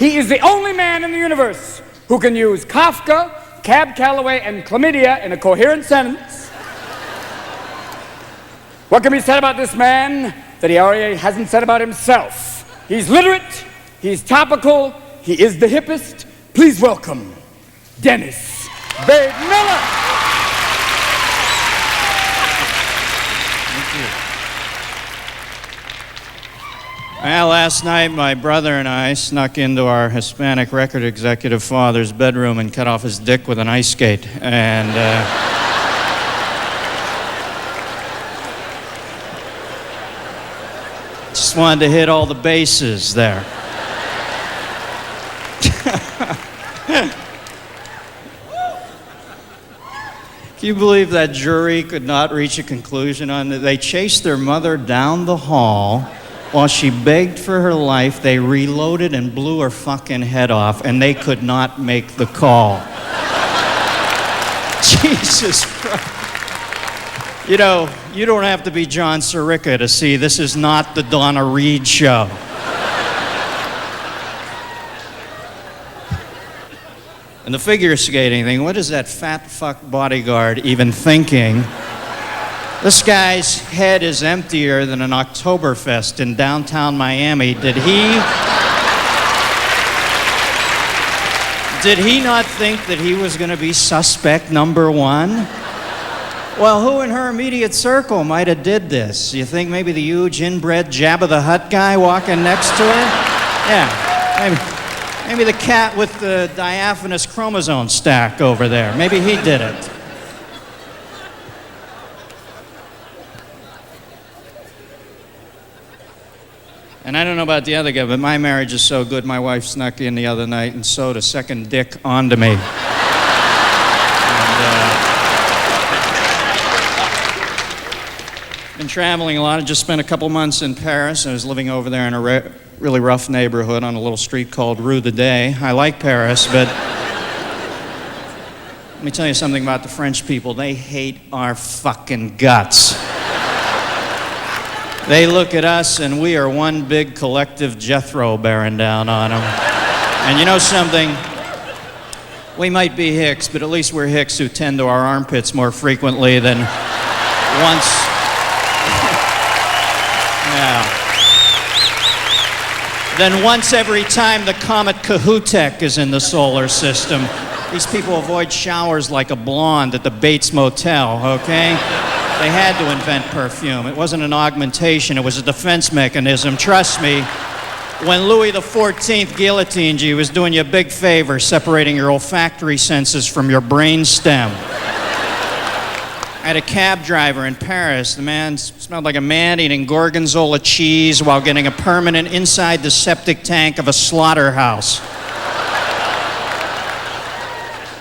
He is the only man in the universe who can use Kafka, Cab Calloway, and chlamydia in a coherent sentence. What can be said about this man that he already hasn't said about himself? He's literate, he's topical, he is the hippest. Please welcome Dennis Babe Miller. Well, last night my brother and I snuck into our Hispanic record executive father's bedroom and cut off his dick with an ice skate. And just wanted to hit all the bases there. Can you believe that jury could not reach a conclusion on it? They chased their mother down the hall while she begged for her life. They reloaded and blew her fucking head off, and they could not make the call. Jesus Christ. You know, you don't have to be John Sirica to see this is not the Donna Reed show. And the figure skating thing, what is that fat fuck bodyguard even thinking? This guy's head is emptier than an Oktoberfest in downtown Miami. Did he not think that he was going to be suspect number one? Well, who in her immediate circle might have did this? You think maybe the huge inbred Jabba the Hutt guy walking next to her? Yeah, maybe the cat with the diaphanous chromosome stack over there. Maybe he did it. And I don't know about the other guy, but my marriage is so good, my wife snuck in the other night and sewed a second dick onto me. Been traveling a lot. I just spent a couple months in Paris. I was living over there in a really rough neighborhood on a little street called Rue de Day. I like Paris, but let me tell you something about the French people. They hate our fucking guts. They look at us and we are one big collective Jethro bearing down on them. And you know something? We might be hicks, but at least we're hicks who tend to our armpits more frequently than once. Then once every time the comet Kahutek is in the solar system. These people avoid showers like a blonde at the Bates Motel, okay? They had to invent perfume. It wasn't an augmentation, it was a defense mechanism. Trust me, when Louis XIV guillotined you, he was doing you a big favor, separating your olfactory senses from your brain stem. I had a cab driver in Paris. The man smelled like a man eating gorgonzola cheese while getting a permanent inside the septic tank of a slaughterhouse.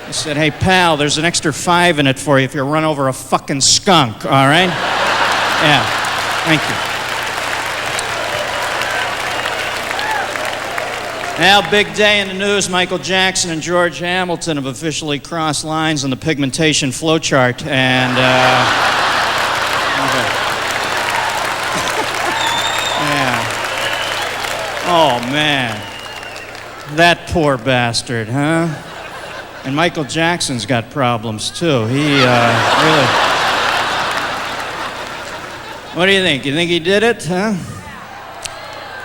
I said, hey, pal, there's an extra 5 in it for you if you run over a fucking skunk, all right? Yeah, thank you. Now, big day in the news. Michael Jackson and George Hamilton have officially crossed lines on the pigmentation flowchart, and yeah. Oh man, that poor bastard, huh? And Michael Jackson's got problems too. He really. What do you think? You think he did it, huh?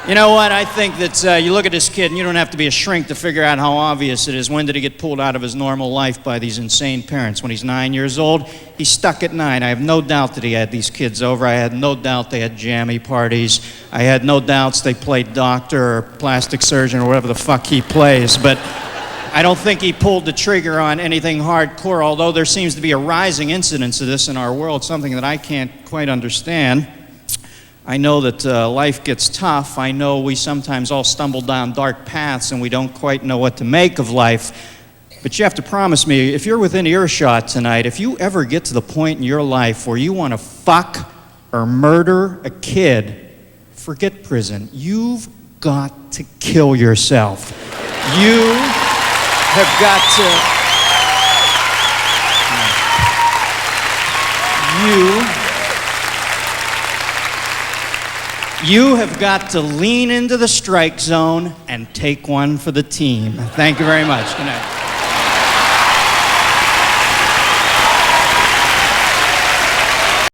You know what, I think that you look at this kid and you don't have to be a shrink to figure out how obvious it is. When did he get pulled out of his normal life by these insane parents? When he's 9 years old? He's stuck at 9. I have no doubt that he had these kids over. I had no doubt they had jammy parties. I had no doubts they played doctor or plastic surgeon or whatever the fuck he plays. But I don't think he pulled the trigger on anything hardcore, although there seems to be a rising incidence of this in our world, something that I can't quite understand. I know that life gets tough. I know we sometimes all stumble down dark paths and we don't quite know what to make of life. But you have to promise me, if you're within earshot tonight, if you ever get to the point in your life where you want to fuck or murder a kid, forget prison. You've got to kill yourself. You have got to... You have got to lean into the strike zone and take one for the team. Thank you very much. Good night.